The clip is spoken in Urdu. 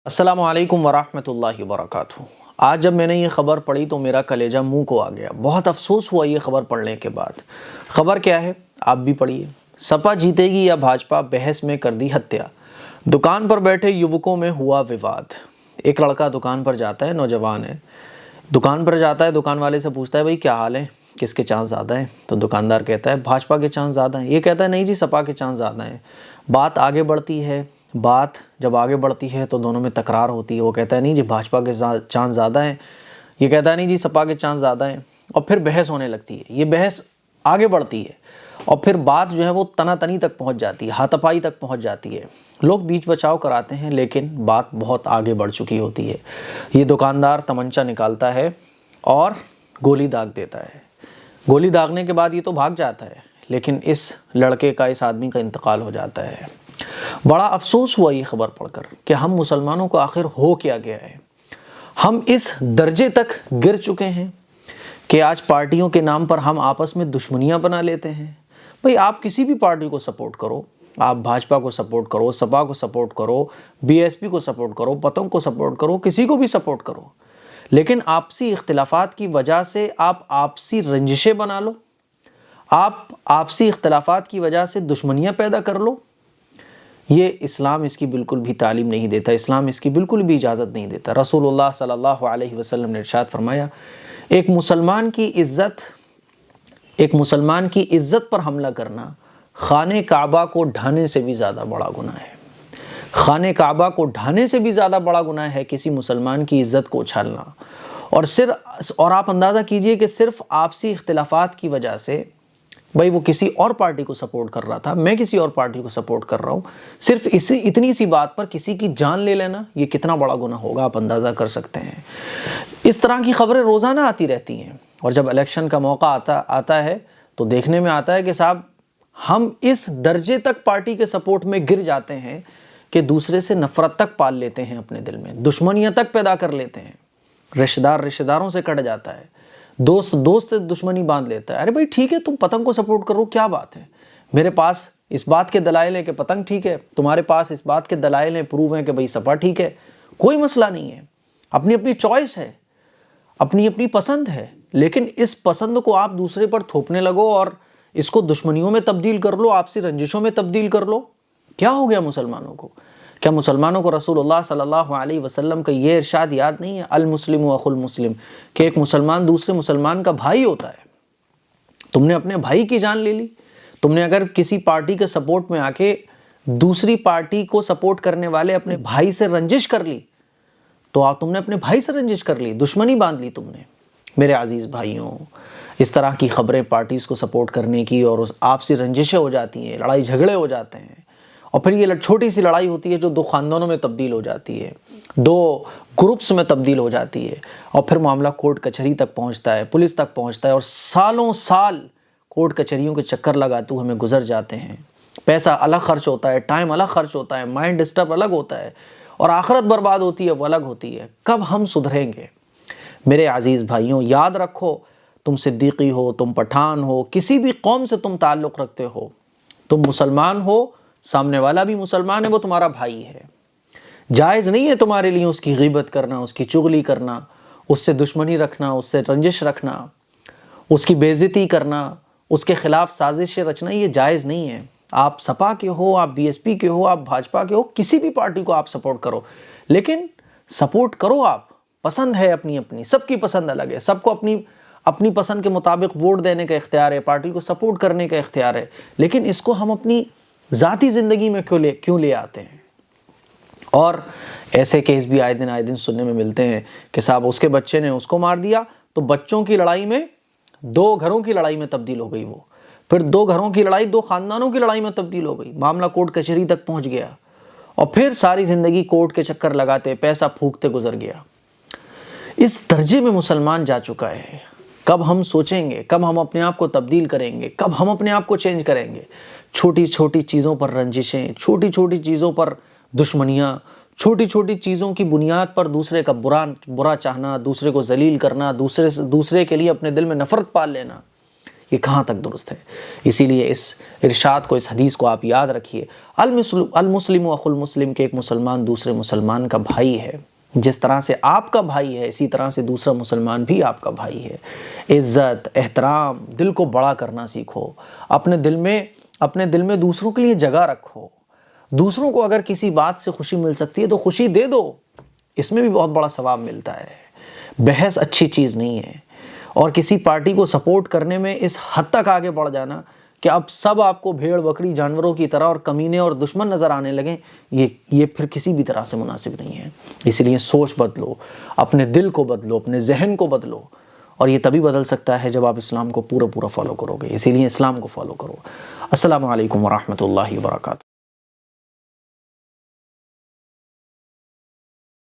السلام علیکم ورحمۃ اللہ وبرکاتہ۔ آج جب میں نے یہ خبر پڑھی تو میرا کلیجہ منہ کو آ گیا، بہت افسوس ہوا یہ خبر پڑھنے کے بعد۔ خبر کیا ہے آپ بھی پڑھیے۔ سپا جیتے گی یا بھاجپا، بحث میں کر دی ہتیا، دکان پر بیٹھے یوکوں میں ہوا وواد۔ ایک لڑکا دکان پر جاتا ہے، نوجوان ہے، دکان پر جاتا ہے، دکان والے سے پوچھتا ہے بھائی کیا حال ہے، کس کے چانس زیادہ ہیں؟ تو دکاندار کہتا ہے بھاجپا کے چانس زیادہ ہیں۔ یہ کہتا ہے نہیں جی سپا کے چانس زیادہ ہیں۔ بات آگے بڑھتی ہے، بات جب آگے بڑھتی ہے تو دونوں میں تکرار ہوتی ہے۔ وہ کہتا ہے نہیں جی بھاجپا کے چانس زیادہ ہیں، یہ کہتا ہے نہیں جی سپا کے چانس زیادہ ہیں، اور پھر بحث ہونے لگتی ہے۔ یہ بحث آگے بڑھتی ہے اور پھر بات جو ہے وہ تنا تنی تک پہنچ جاتی ہے، ہاتھ پائی تک پہنچ جاتی ہے۔ لوگ بیچ بچاؤ کراتے ہیں لیکن بات بہت آگے بڑھ چکی ہوتی ہے۔ یہ دکاندار تمنچا نکالتا ہے اور گولی داغ دیتا ہے۔ گولی داغنے کے بعد یہ تو بھاگ جاتا ہے لیکن اس لڑکے کا، اس آدمی کا انتقال ہو جاتا ہے۔ بڑا افسوس ہوا یہ خبر پڑھ کر کہ ہم مسلمانوں کو آخر ہو کیا گیا ہے۔ ہم اس درجے تک گر چکے ہیں کہ آج پارٹیوں کے نام پر ہم آپس میں دشمنیاں بنا لیتے ہیں۔ بھئی آپ کسی بھی پارٹی کو سپورٹ کرو، آپ بھاجپا کو سپورٹ کرو، سپا کو سپورٹ کرو، بی ایس پی کو سپورٹ کرو، پتنگ کو سپورٹ کرو، کسی کو بھی سپورٹ کرو، لیکن آپسی اختلافات کی وجہ سے آپ آپسی رنجشیں بنا لو، آپ آپسی اختلافات کی وجہ سے دشمنیاں پیدا کر لو، یہ اسلام اس کی بالکل بھی تعلیم نہیں دیتا، اسلام اس کی بالکل بھی اجازت نہیں دیتا۔ رسول اللہ صلی اللہ علیہ وسلم نے ارشاد فرمایا ایک مسلمان کی عزت پر حملہ کرنا خانہ کعبہ کو ڈھانے سے بھی زیادہ بڑا گناہ ہے۔ خانہ کعبہ کو ڈھانے سے بھی زیادہ بڑا گناہ ہے کسی مسلمان کی عزت کو اچھالنا۔ اور آپ اندازہ کیجئے کہ صرف آپسی اختلافات کی وجہ سے، بھائی وہ کسی اور پارٹی کو سپورٹ کر رہا تھا، میں کسی اور پارٹی کو سپورٹ کر رہا ہوں، صرف اتنی سی بات پر کسی کی جان لے لینا، یہ کتنا بڑا گناہ ہوگا آپ اندازہ کر سکتے ہیں۔ اس طرح کی خبریں روزانہ آتی رہتی ہیں اور جب الیکشن کا موقع آتا ہے تو دیکھنے میں آتا ہے کہ صاحب ہم اس درجے تک پارٹی کے سپورٹ میں گر جاتے ہیں کہ دوسرے سے نفرت تک پال لیتے ہیں، اپنے دل میں دشمنیاں تک پیدا کر لیتے ہیں، رشتہ دار رشتہ داروں سے کٹ جاتا ہے، دوست دشمنی باندھ لیتا ہے۔ ارے بھائی ٹھیک ہے تم پتنگ کو سپورٹ کرو، کیا بات ہے، میرے پاس اس بات کے دلائل ہیں کہ پتنگ ٹھیک ہے، تمہارے پاس اس بات کے دلائل ہیں، پروف ہیں کہ بھائی سپا ٹھیک ہے، کوئی مسئلہ نہیں ہے، اپنی اپنی چوائس ہے، اپنی اپنی پسند ہے، لیکن اس پسند کو آپ دوسرے پر تھوپنے لگو اور اس کو دشمنیوں میں تبدیل کر لو، آپسی رنجشوں میں تبدیل کر لو۔ کیا ہو گیا مسلمانوں کو؟ کیا مسلمانوں کو رسول اللہ صلی اللہ علیہ وسلم کا یہ ارشاد یاد نہیں ہے المسلم اخو المسلم، کہ ایک مسلمان دوسرے مسلمان کا بھائی ہوتا ہے؟ تم نے اپنے بھائی کی جان لے لی۔ تم نے اگر کسی پارٹی کے سپورٹ میں آ کے دوسری پارٹی کو سپورٹ کرنے والے اپنے بھائی سے رنجش کر لی تو تم نے اپنے بھائی سے رنجش کر لی، دشمنی باندھ لی تم نے۔ میرے عزیز بھائیوں، اس طرح کی خبریں پارٹیز کو سپورٹ کرنے کی اور آپسی رنجشیں ہو جاتی ہیں، لڑائی جھگڑے ہو جاتے ہیں، اور پھر یہ چھوٹی سی لڑائی ہوتی ہے جو دو خاندانوں میں تبدیل ہو جاتی ہے، دو گروپس میں تبدیل ہو جاتی ہے، اور پھر معاملہ کورٹ کچہری تک پہنچتا ہے، پولیس تک پہنچتا ہے، اور سالوں سال کورٹ کچہریوں کے چکر لگاتے ہوئے ہمیں گزر جاتے ہیں۔ پیسہ الگ خرچ ہوتا ہے، ٹائم الگ خرچ ہوتا ہے، مائنڈ ڈسٹرب الگ ہوتا ہے، اور آخرت برباد ہوتی ہے وہ الگ ہوتی ہے۔ کب ہم سدھریں گے؟ میرے عزیز بھائیوں، یاد رکھو، تم صدیقی ہو، تم پٹھان ہو، کسی بھی قوم سے تم تعلق رکھتے ہو، تم مسلمان ہو، سامنے والا بھی مسلمان ہے، وہ تمہارا بھائی ہے۔ جائز نہیں ہے تمہارے لیے اس کی غیبت کرنا، اس کی چغلی کرنا، اس سے دشمنی رکھنا، اس سے رنجش رکھنا، اس کی بے عزتی کرنا، اس کے خلاف سازشیں رچنا، یہ جائز نہیں ہے۔ آپ سپا کے ہو، آپ بی ایس پی کے ہو، آپ بھاجپا کے ہو، کسی بھی پارٹی کو آپ سپورٹ کرو، لیکن سپورٹ کرو، آپ پسند ہے اپنی اپنی، سب کی پسند الگ ہے، سب کو اپنی پسند کے مطابق ووٹ دینے کا اختیار ہے، پارٹی کو سپورٹ کرنے کا اختیار ہے، لیکن اس کو ہم اپنی ذاتی زندگی میں کیوں لے آتے ہیں؟ اور ایسے کیس بھی آئے دن سننے میں ملتے ہیں کہ صاحب اس کے بچے نے اس کو مار دیا تو بچوں کی لڑائی میں دو گھروں کی لڑائی میں تبدیل ہو گئی، وہ پھر دو گھروں کی لڑائی دو خاندانوں کی لڑائی میں تبدیل ہو گئی، معاملہ کورٹ کچہری تک پہنچ گیا، اور پھر ساری زندگی کورٹ کے چکر لگاتے پیسہ پھونکتے گزر گیا۔ اس درجے میں مسلمان جا چکا ہے۔ کب ہم سوچیں گے، کب ہم اپنے آپ کو تبدیل کریں گے، کب ہم اپنے آپ کو چینج کریں گے؟ چھوٹی چھوٹی چیزوں پر رنجشیں، چھوٹی چھوٹی چیزوں پر دشمنیاں، چھوٹی چھوٹی چیزوں کی بنیاد پر دوسرے کا برا چاہنا، دوسرے کو ذلیل کرنا، دوسرے کے لیے اپنے دل میں نفرت پال لینا، یہ کہاں تک درست ہے؟ اسی لیے اس ارشاد کو، اس حدیث کو آپ یاد رکھیے، المسلم اخو المسلم، کہ ایک مسلمان دوسرے مسلمان کا بھائی ہے، جس طرح سے آپ کا بھائی ہے اسی طرح سے دوسرا مسلمان بھی آپ کا بھائی ہے۔ عزت، احترام، دل کو بڑا کرنا سیکھو، اپنے دل میں دوسروں کے لیے جگہ رکھو، دوسروں کو اگر کسی بات سے خوشی مل سکتی ہے تو خوشی دے دو، اس میں بھی بہت بڑا ثواب ملتا ہے۔ بحث اچھی چیز نہیں ہے، اور کسی پارٹی کو سپورٹ کرنے میں اس حد تک آگے بڑھ جانا کہ اب سب آپ کو بھیڑ بکری جانوروں کی طرح اور کمینے اور دشمن نظر آنے لگیں، یہ پھر کسی بھی طرح سے مناسب نہیں ہے۔ اس لیے سوچ بدلو، اپنے دل کو بدلو، اپنے ذہن کو بدلو، اور یہ تبھی بدل سکتا ہے جب آپ اسلام کو پورا فالو کرو گے۔ اسی لیے اسلام کو فالو کرو۔ السلام علیکم ورحمۃ اللہ وبرکاتہ۔